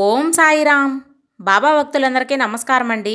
ఓం సాయిరామ్. బాబా భక్తులందరికీ నమస్కారం అండి.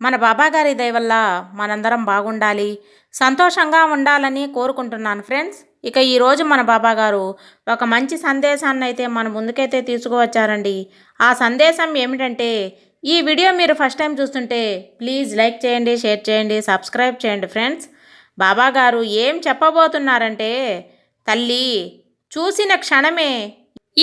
మన బాబా గారి దయ వల్ల మనందరం బాగుండాలి, సంతోషంగా ఉండాలని కోరుకుంటున్నాను ఫ్రెండ్స్. ఇక ఈరోజు మన బాబా గారు ఒక మంచి సందేశాన్ని అయితే మన ముందుకైతే తీసుకువచ్చారండి. ఆ సందేశం ఏమిటంటే, ఈ వీడియో మీరు ఫస్ట్ టైం చూస్తుంటే ప్లీజ్ లైక్ చేయండి, షేర్ చేయండి, సబ్స్క్రైబ్ చేయండి ఫ్రెండ్స్. బాబా గారు ఏం చెప్పబోతున్నారంటే, తల్లి చూసిన క్షణమే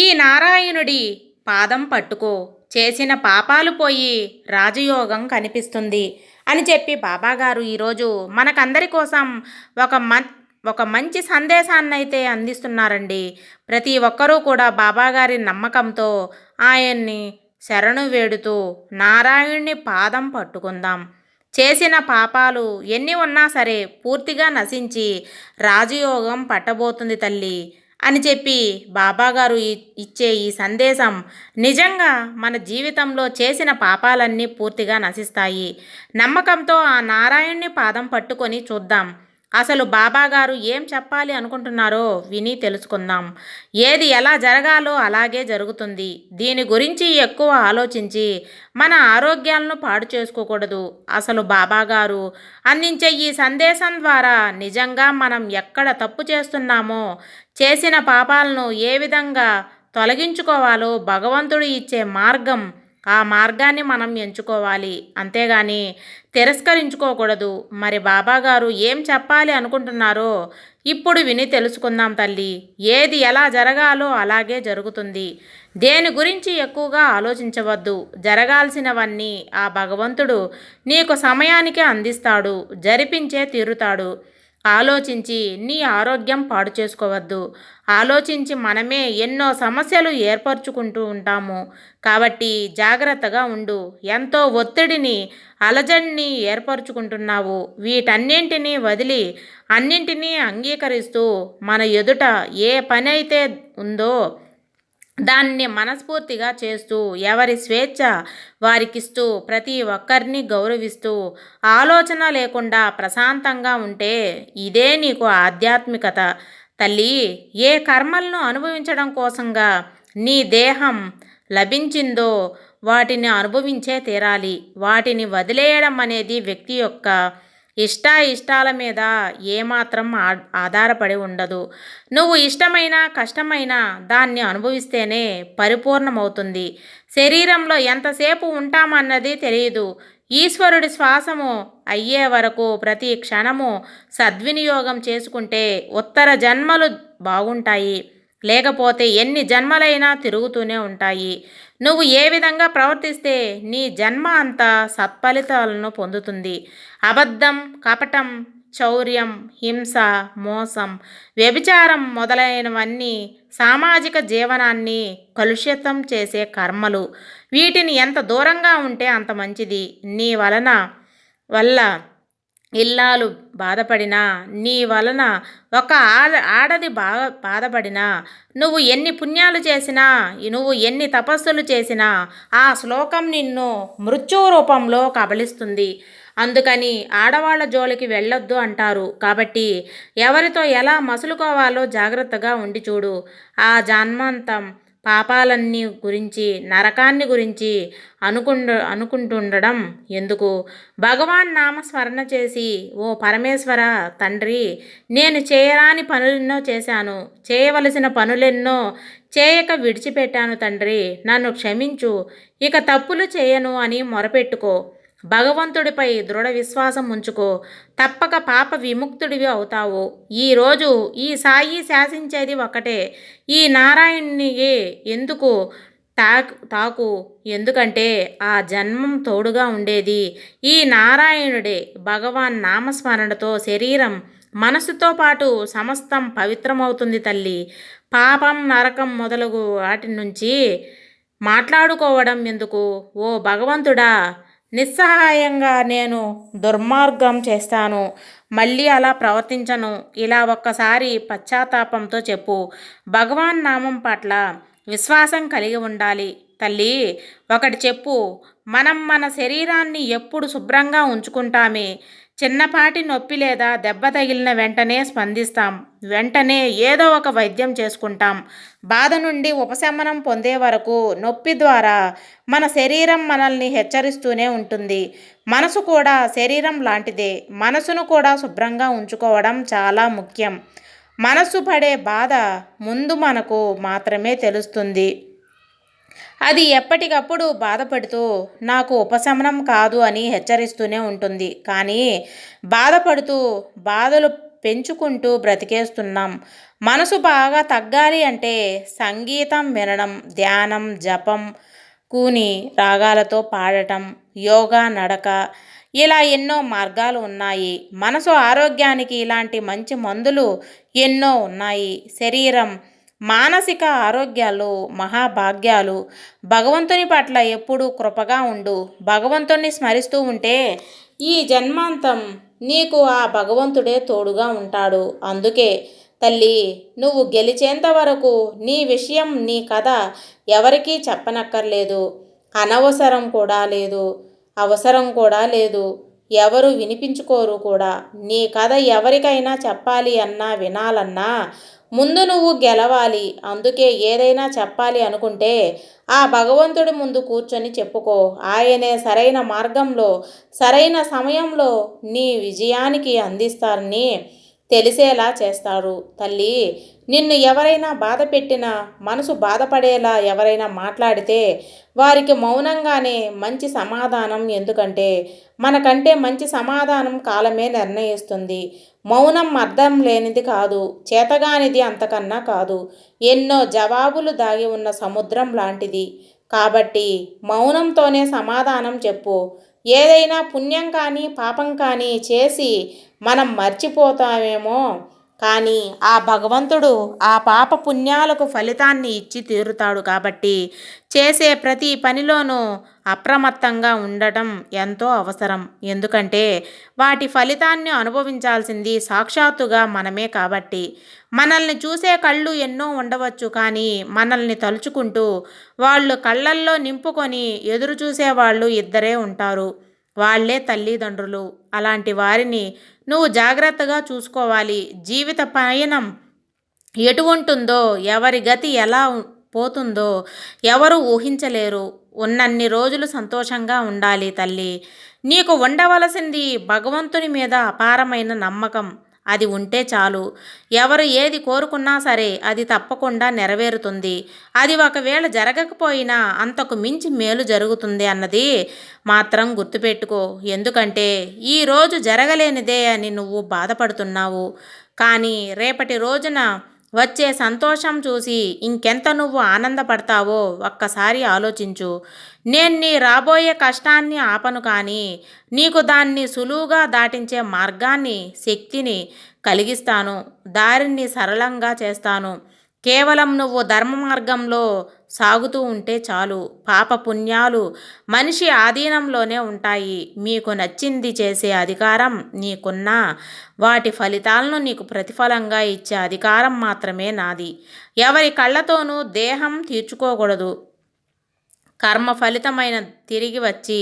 ఈ నారాయణుడి పాదం పట్టుకో, చేసిన పాపాలు పోయి రాజయోగం కనిపిస్తుంది అని చెప్పి బాబాగారు ఈరోజు మనకందరి కోసం ఒక ఒక మంచి సందేశాన్ని అయితే అందిస్తున్నారండి. ప్రతి ఒక్కరూ కూడా బాబాగారి నమ్మకంతో ఆయన్ని శరణు వేడుతూ నారాయణుని పాదం పట్టుకుందాం. చేసిన పాపాలు ఎన్ని ఉన్నా సరే పూర్తిగా నశించి రాజయోగం పట్టబోతుంది తల్లి అని చెప్పి బాబాగారు ఇచ్చే ఈ సందేశం నిజంగా మన జీవితంలో చేసిన పాపాలన్నీ పూర్తిగా నశిస్తాయి. నమ్మకంతో ఆ నారాయణ్ణి పాదం పట్టుకొని చూద్దాం. అసలు బాబాగారు ఏం చెప్పాలి అనుకుంటున్నారో విని తెలుసుకుందాం. ఏది ఎలా జరగాలో అలాగే జరుగుతుంది. దీని గురించి ఎక్కువ ఆలోచించి మన ఆరోగ్యాలను పాడు చేసుకోకూడదు. అసలు బాబాగారు అందించే ఈ సందేశం ద్వారా నిజంగా మనం ఎక్కడ తప్పు చేస్తున్నామో, చేసిన పాపాలను ఏ విధంగా తొలగించుకోవాలో భగవంతుడు ఇచ్చే మార్గం, ఆ మార్గాన్ని మనం ఎంచుకోవాలి. అంతేగాని తిరస్కరించుకోకూడదు. మరి బాబాగారు ఏం చెప్పాలి అనుకుంటున్నారో ఇప్పుడు విని తెలుసుకుందాం తల్లి. ఏది ఎలా జరగాలో అలాగే జరుగుతుంది. దేని గురించి ఎక్కువగా ఆలోచించవద్దు. జరగాల్సినవన్నీ ఆ భగవంతుడు నీకు సమయానికి అందిస్తాడు, జరిపించే తీరుతాడు. ఆలోచించి నీ ఆరోగ్యం పాడు చేసుకోవద్దు. ఆలోచించి మనమే ఎన్నో సమస్యలు ఏర్పరచుకుంటూ ఉంటాము. కాబట్టి జాగ్రత్తగా ఉండు. ఎంతో ఒత్తిడిని, అలజడిని ఏర్పరచుకుంటున్నావు. వీటన్నింటినీ వదిలి అన్నింటినీ అంగీకరిస్తూ మన ఎదుట ఏ పని అయితే ఉందో దాన్ని మనస్ఫూర్తిగా చేస్తూ, ఎవరి స్వేచ్ఛ వారికిస్తూ, ప్రతి ఒక్కరిని గౌరవిస్తూ, ఆలోచన లేకుండా ప్రశాంతంగా ఉంటే ఇదే నీకు ఆధ్యాత్మికత తల్లి. ఏ కర్మలను అనుభవించడం కోసంగా నీ దేహం లభించిందో వాటిని అనుభవించే తీరాలి. వాటిని వదిలేయడం అనేది వ్యక్తి యొక్క ఇష్టాల మీద ఏమాత్రం ఆధారపడి ఉండదు. నువ్వు ఇష్టమైన కష్టమైన దాన్ని అనుభవిస్తేనే పరిపూర్ణమవుతుంది. శరీరంలో ఎంతసేపు ఉంటామన్నది తెలియదు. ఈశ్వరుడి శ్వాసము అయ్యే వరకు ప్రతి క్షణము సద్వినియోగం చేసుకుంటే ఉత్తర జన్మలు బాగుంటాయి. లేకపోతే ఎన్ని జన్మలైనా తిరుగుతూనే ఉంటాయి. నువ్వు ఏ విధంగా ప్రవర్తిస్తే నీ జన్మ అంతా సత్ఫలితాలను పొందుతుంది. అబద్ధం, కపటం, చౌర్యం, హింస, మోసం, వ్యభిచారం మొదలైనవన్నీ సామాజిక జీవనాన్ని కలుషితం చేసే కర్మలు. వీటిని ఎంత దూరంగా ఉంటే అంత మంచిది. నీ వల్ల ఇల్లాలు బాధపడినా, నీ వలన ఒక ఆడది బాధపడినా, నువ్వు ఎన్ని పుణ్యాలు చేసినా, నువ్వు ఎన్ని తపస్సులు చేసినా ఆ శ్లోకం నిన్ను మృత్యు రూపంలో కబళిస్తుంది. అందుకని ఆడవాళ్ళ జోలికి వెళ్ళొద్దు అంటారు. కాబట్టి ఎవరితో ఎలా మసులుకోవాలో జాగ్రత్తగా ఉండి చూడు. ఆ జన్మాంతం పాపాలన్నీ గురించి, నరకాన్ని గురించి అనుకుంటుండడం ఎందుకు? భగవాన్ నామస్మరణ చేసి, ఓ పరమేశ్వర తండ్రి, నేను చేయరాని పనులెన్నో చేశాను, చేయవలసిన పనులెన్నో చేయక విడిచిపెట్టాను తండ్రి, నన్ను క్షమించు, ఇక తప్పులు చేయను అని మొరపెట్టుకో. భగవంతుడిపై దృఢ విశ్వాసం ఉంచుకో. తప్పక పాప విముక్తుడివి అవుతావు. ఈరోజు ఈ సాయి శాసించేది ఒకటే, ఈ నారాయణునియే ఎందుకు తాకు. ఎందుకంటే ఆ జన్మం తోడుగా ఉండేది ఈ నారాయణుడే. భగవాన్ నామస్మరణతో శరీరం, మనసుతో పాటు సమస్తం పవిత్రమవుతుంది తల్లి. పాపం, నరకం మొదలగు వాటి నుంచి మాట్లాడుకోవడం ఎందుకు? ఓ భగవంతుడా, నిస్సహాయంగా నేను దుర్మార్గం చేస్తాను, మళ్ళీ అలా ప్రవర్తించను, ఇలా ఒక్కసారి పశ్చాత్తాపంతో చెప్పు. భగవాన్ నామం పట్ల విశ్వాసం కలిగి ఉండాలి తల్లి. ఒకటి చెప్పు, మనం మన శరీరాన్ని ఎప్పుడు శుభ్రంగా ఉంచుకుంటామే, చిన్నపాటి నొప్పి లేదా దెబ్బ తగిలిన వెంటనే స్పందిస్తాం. వెంటనే ఏదో ఒక వైద్యం చేసుకుంటాం. బాధ నుండి ఉపశమనం పొందే వరకు నొప్పి ద్వారా మన శరీరం మనల్ని హెచ్చరిస్తూనే ఉంటుంది. మనసు కూడా శరీరం లాంటిదే. మనసును కూడా శుభ్రంగా ఉంచుకోవడం చాలా ముఖ్యం. మనసు పడే బాధ ముందు మనకు మాత్రమే తెలుస్తుంది. అది ఎప్పటికప్పుడు బాధపడుతూ నాకు ఉపశమనం కాదు అని హెచ్చరిస్తూనే ఉంటుంది. కానీ బాధపడుతూ బాధలు పెంచుకుంటూ బ్రతికేస్తున్నాం. మనసు బాగా తగ్గాలి అంటే సంగీతం వినడం, ధ్యానం, జపం, కూని రాగాలతో పాడటం, యోగా, నడక, ఇలా ఎన్నో మార్గాలు ఉన్నాయి. మనసు ఆరోగ్యానికి ఇలాంటి మంచి మందులు ఎన్నో ఉన్నాయి. శరీరం మానసిక ఆరోగ్యాలు మహాభాగ్యాలు. భగవంతుని పట్ల ఎప్పుడూ కృపగా ఉండు. భగవంతుణ్ణి స్మరిస్తూ ఉంటే ఈ జన్మాంతం నీకు ఆ భగవంతుడే తోడుగా ఉంటాడు. అందుకే తల్లి, నువ్వు గెలిచేంత వరకు నీ విషయం, నీ కథ ఎవరికీ చెప్పనక్కర్లేదు. అనవసరం కూడా లేదు, అవసరం కూడా లేదు. ఎవరు వినిపించుకోరు కూడా. నీ కథ ఎవరికైనా చెప్పాలి అన్నా, వినాలన్నా ముందు నువ్వు గెలవాలి. అందుకే ఏదైనా చెప్పాలి అనుకుంటే ఆ భగవంతుడి ముందు కూర్చొని చెప్పుకో. ఆయనే సరైన మార్గంలో, సరైన సమయంలో నీ విజయానికి అందిస్తారని తెలిసేలా చేస్తారు. తల్లి, నిన్ను ఎవరైనా బాధ పెట్టినా, మనసు బాధపడేలా ఎవరైనా మాట్లాడితే వారికి మౌనంగానే మంచి సమాధానం. ఎందుకంటే మనకంటే మంచి సమాధానం కాలమే నిర్ణయిస్తుంది. మౌనం అర్థం లేనిది కాదు, చేతగానిది అంతకన్నా కాదు. ఎన్నో జవాబులు దాగి ఉన్న సముద్రం లాంటిది. కాబట్టి మౌనంతోనే సమాధానం చెప్పు. ఏదైనా పుణ్యం కానీ పాపం కానీ చేసి మనం మర్చిపోతామేమో, కానీ ఆ భగవంతుడు ఆ పాప పుణ్యాలకు ఫలితాన్ని ఇచ్చి తీరుతాడు. కాబట్టి చేసే ప్రతి పనిలోనూ అప్రమత్తంగా ఉండటం ఎంతో అవసరం. ఎందుకంటే వాటి ఫలితాన్ని అనుభవించాల్సింది సాక్షాత్తుగా మనమే. కాబట్టి మనల్ని చూసే కళ్ళు ఎన్నో ఉండవచ్చు, కానీ మనల్ని తలుచుకుంటూ వాళ్ళు కళ్ళల్లో నింపుకొని ఎదురు చూసేవాళ్ళు ఇద్దరే ఉంటారు. వాళ్ళే తల్లిదండ్రులు. అలాంటి వారిని నువ్వు జాగ్రత్తగా చూసుకోవాలి. జీవిత పయనం ఎటువంటుందో, ఎవరి గతి ఎలా పోతుందో ఎవరు ఊహించలేరు. ఉన్నన్ని రోజులు సంతోషంగా ఉండాలి తల్లి. నీకు ఉండవలసింది భగవంతుని మీద అపారమైన నమ్మకం. అది ఉంటే చాలు. ఎవరు ఏది కోరుకున్నా సరే అది తప్పకుండా నెరవేరుతుంది. అది ఒకవేళ జరగకపోయినా అంతకు మించి మేలు జరుగుతుంది అన్నది మాత్రం గుర్తుపెట్టుకో. ఎందుకంటే ఈరోజు జరగలేనిదే అని నువ్వు బాధపడుతున్నావు, కానీ రేపటి రోజున వచ్చే సంతోషం చూసి ఇంకెంత నువ్వు ఆనందపడతావో ఒక్కసారి ఆలోచించు. నేను నీ రాబోయే కష్టాన్ని ఆపను, కానీ నీకు దాన్ని సులువుగా దాటించే మార్గాన్ని, శక్తిని కలిగిస్తాను. దారిని సరళంగా చేస్తాను. కేవలం నువ్వు ధర్మ మార్గంలో సాగుతూ ఉంటే చాలు. పాప పుణ్యాలు మనిషి ఆధీనంలోనే ఉంటాయి. మీకు నచ్చింది చేసే అధికారం నీకున్నా వాటి ఫలితాలను నీకు ప్రతిఫలంగా ఇచ్చే అధికారం మాత్రమే నాది. ఎవరి కళ్ళతోనూ దేహం తీర్చుకోకూడదు. కర్మ ఫలితమైన తిరిగి వచ్చి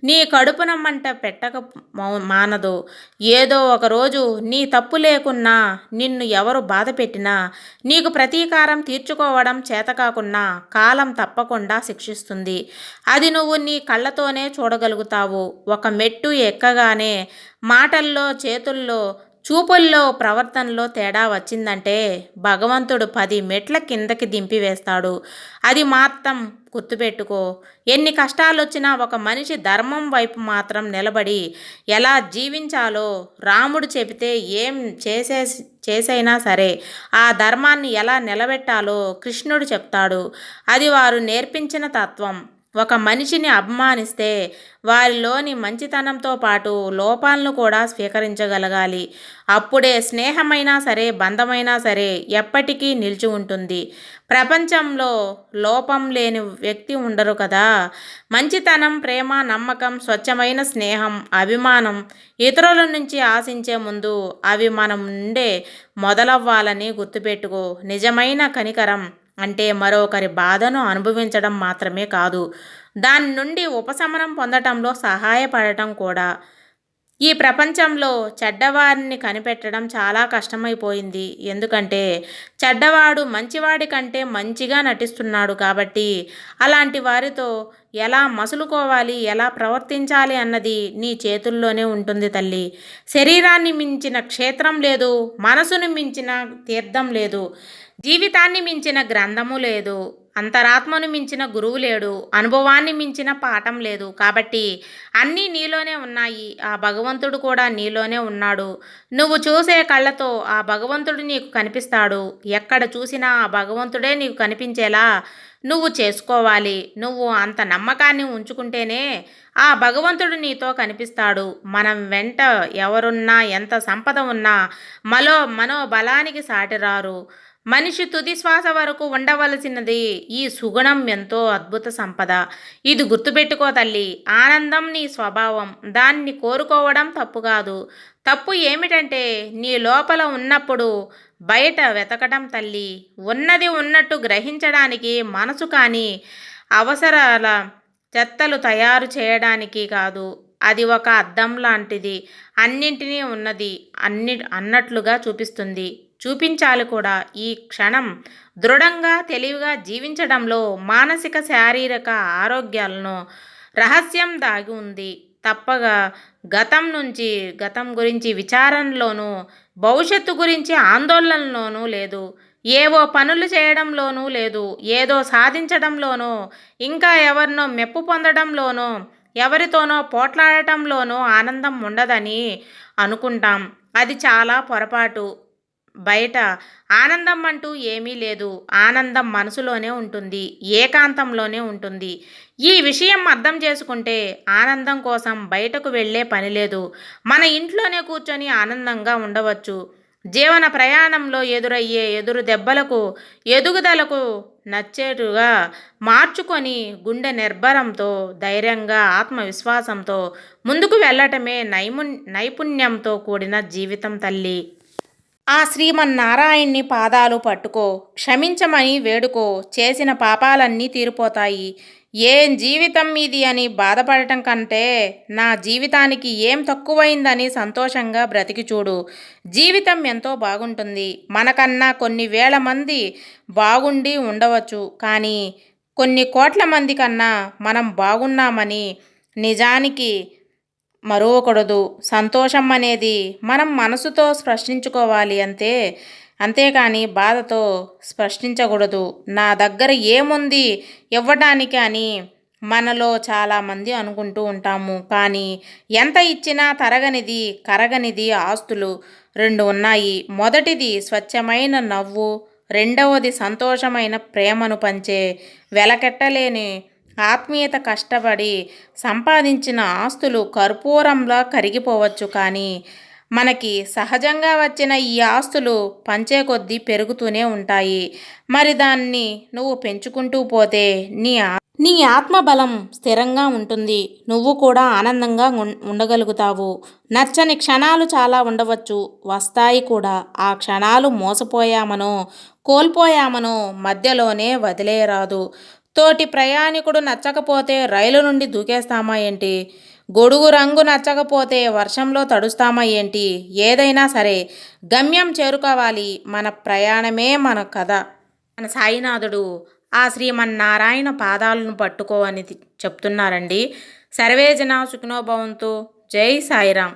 నీ కడుపున మంట పెట్టక మానదు. ఏదో ఒకరోజు నీ తప్పు లేకున్నా, నిన్ను ఎవరు బాధ పెట్టినా, నీకు ప్రతీకారం తీర్చుకోవడం చేతకాకున్నా కాలం తప్పకుండా శిక్షిస్తుంది. అది నువ్వు నీ కళ్ళతోనే చూడగలుగుతావు. ఒక మెట్టు ఎక్కగానే మాటల్లో, చేతుల్లో, చూపుల్లో, ప్రవర్తనలో తేడా వచ్చిందంటే భగవంతుడు 10 మెట్ల కిందకి దింపివేస్తాడు. అది మాత్రం గుర్తుపెట్టుకో. ఎన్ని కష్టాలొచ్చినా ఒక మనిషి ధర్మం వైపు మాత్రం నిలబడి ఎలా జీవించాలో రాముడు చెబితే ఏం చేసైనా సరే ఆ ధర్మాన్ని ఎలా నిలబెట్టాలో కృష్ణుడు చెప్తాడు. అది వారు నేర్పించిన తత్వం. ఒక మనిషిని అభిమానిస్తే వారిలోని మంచితనంతో పాటు లోపాలను కూడా స్వీకరించగలగాలి. అప్పుడే స్నేహమైనా సరే, బంధమైనా సరే ఎప్పటికీ నిలిచి ఉంటుంది. ప్రపంచంలో లోపం లేని వ్యక్తి ఉండరు కదా. మంచితనం, ప్రేమ, నమ్మకం, స్వచ్ఛమైన స్నేహం, అభిమానం ఇతరుల నుంచి ఆశించే ముందు అవి మనం నుండే మొదలవ్వాలని గుర్తుపెట్టుకో. నిజమైన కనికరం అంటే మరొకరి బాధను అనుభవించడం మాత్రమే కాదు, దాని నుండి ఉపశమనం పొందటంలో సహాయపడటం కూడా. ఈ ప్రపంచంలో చెడ్డవారిని కనిపెట్టడం చాలా కష్టమైపోయింది. ఎందుకంటే చెడ్డవాడు మంచివాడి కంటే మంచిగా నటిస్తున్నాడు కాబట్టి అలాంటి వారితో ఎలా మసులుకోవాలి, ఎలా ప్రవర్తించాలి అన్నది నీ చేతుల్లోనే ఉంటుంది తల్లి. శరీరాన్ని మించిన క్షేత్రం లేదు, మనసును మించిన తీర్థం లేదు, జీవితాన్ని మించిన గ్రంథము లేదు, అంతరాత్మను మించిన గురువు లేడు, అనుభవాన్ని మించిన పాఠం లేదు. కాబట్టి అన్నీ నీలోనే ఉన్నాయి. ఆ భగవంతుడు కూడా నీలోనే ఉన్నాడు. నువ్వు చూసే కళ్ళతో ఆ భగవంతుడు నీకు కనిపిస్తాడు. ఎక్కడ చూసినా ఆ భగవంతుడే నీకు కనిపించేలా నువ్వు చేసుకోవాలి. నువ్వు అంత నమ్మకాన్ని ఉంచుకుంటేనే ఆ భగవంతుడు నీతో కనిపిస్తాడు. మనం వెంట ఎవరున్నా, ఎంత సంపద ఉన్నా మనోబలానికి సాటిరారు. మనిషి తుది శ్వాస వరకు ఉండవలసినది ఈ సుగుణం, ఎంతో అద్భుత సంపద. ఇది గుర్తుపెట్టుకో తల్లి. ఆనందం నీ స్వభావం, దాన్ని కోరుకోవడం తప్పు కాదు. తప్పు ఏమిటంటే నీ లోపల ఉన్నప్పుడు బయట వెతకడం తల్లి. ఉన్నది ఉన్నట్టు గ్రహించడానికి మనసు కానీ అవసరాల చెత్తలు తయారు చేయడానికి కాదు. అది ఒక అద్దం లాంటిది. అన్నింటినీ ఉన్నది అన్నట్లుగా చూపిస్తుంది, చూపించాలి కూడా. ఈ క్షణం దృఢంగా తెలివిగా జీవించడంలో మానసిక శారీరక ఆరోగ్యాలను రహస్యం దాగి ఉంది. తప్పగా గతం గురించి విచారణలోనూ, భవిష్యత్తు గురించి ఆందోళనలోనూ లేదు. ఏవో పనులు చేయడంలోనూ లేదు. ఏదో సాధించడంలోనో, ఇంకా ఎవరినో మెప్పు పొందడంలోనో, ఎవరితోనో పోట్లాడటంలోనో ఆనందం ఉండదని అనుకుంటాం. అది చాలా పొరపాటు. బయట ఆనందం అంటూ ఏమీ లేదు. ఆనందం మనసులోనే ఉంటుంది, ఏకాంతంలోనే ఉంటుంది. ఈ విషయం అర్థం చేసుకుంటే ఆనందం కోసం బయటకు వెళ్ళే పని లేదు. మన ఇంట్లోనే కూర్చొని ఆనందంగా ఉండవచ్చు. జీవన ప్రయాణంలో ఎదురయ్యే ఎదురు దెబ్బలకు ఎదుగుదలకు నచ్చేటుగా మార్చుకొని గుండె నిర్భరంతో, ధైర్యంగా, ఆత్మవిశ్వాసంతో ముందుకు వెళ్ళటమే నైపుణ్యంతో కూడిన జీవితం తల్లి. ఆ శ్రీమన్నారాయణ్ణి పాదాలు పట్టుకో, క్షమించమని వేడుకో. చేసిన పాపాలన్నీ తీరిపోతాయి. ఏం జీవితం ఇది అని బాధపడటం కంటే నా జీవితానికి ఏం తక్కువైందని సంతోషంగా బ్రతికి చూడు. జీవితం ఎంతో బాగుంటుంది. మనకన్నా కొన్ని వేల మంది బాగుండి ఉండవచ్చు, కానీ కొన్ని కోట్ల మంది కన్నా మనం బాగున్నామని నిజానికి మరువకూడదు. సంతోషం అనేది మనం మనసుతో స్పృశించుకోవాలి అంతే, అంతేకాని బాధతో స్పృశించకూడదు. నా దగ్గర ఏముంది ఇవ్వడానికి అని మనలో చాలామంది అనుకుంటూ ఉంటాము. కానీ ఎంత ఇచ్చినా తరగనిది, కరగనిది ఆస్తులు రెండు ఉన్నాయి. మొదటిది స్వచ్ఛమైన నవ్వు, రెండవది సంతోషమైన ప్రేమను పంచే వెలకెట్టలేని ఆత్మీయత. కష్టపడి సంపాదించిన ఆస్తులు కర్పూరంలా కరిగిపోవచ్చు, కానీ మనకి సహజంగా వచ్చిన ఈ ఆస్తులు పంచే కొద్దీ పెరుగుతూనే ఉంటాయి. మరి దాన్ని నువ్వు పెంచుకుంటూ పోతే నీ ఆత్మబలం స్థిరంగా ఉంటుంది. నువ్వు కూడా ఆనందంగా ఉండగలుగుతావు. నచ్చని క్షణాలు చాలా ఉండవచ్చు, వస్తాయి కూడా. ఆ క్షణాలు మోసపోయామనో, కోల్పోయామనో మధ్యలోనే వదిలేయరాదు. తోటి ప్రయాణికుడు నచ్చకపోతే రైలు నుండి దూకేస్తామా ఏంటి? గొడుగు రంగు నచ్చకపోతే వర్షంలో తడుస్తామా ఏంటి? ఏదైనా సరే గమ్యం చేరుకోవాలి. మన ప్రయాణమే మన కథ. మన సాయినాథుడు ఆ శ్రీమన్నారాయణ పాదాలను పట్టుకో అని చెప్తున్నారండి. సర్వేజన సుఖినో భవంతు. జై సాయిరాం.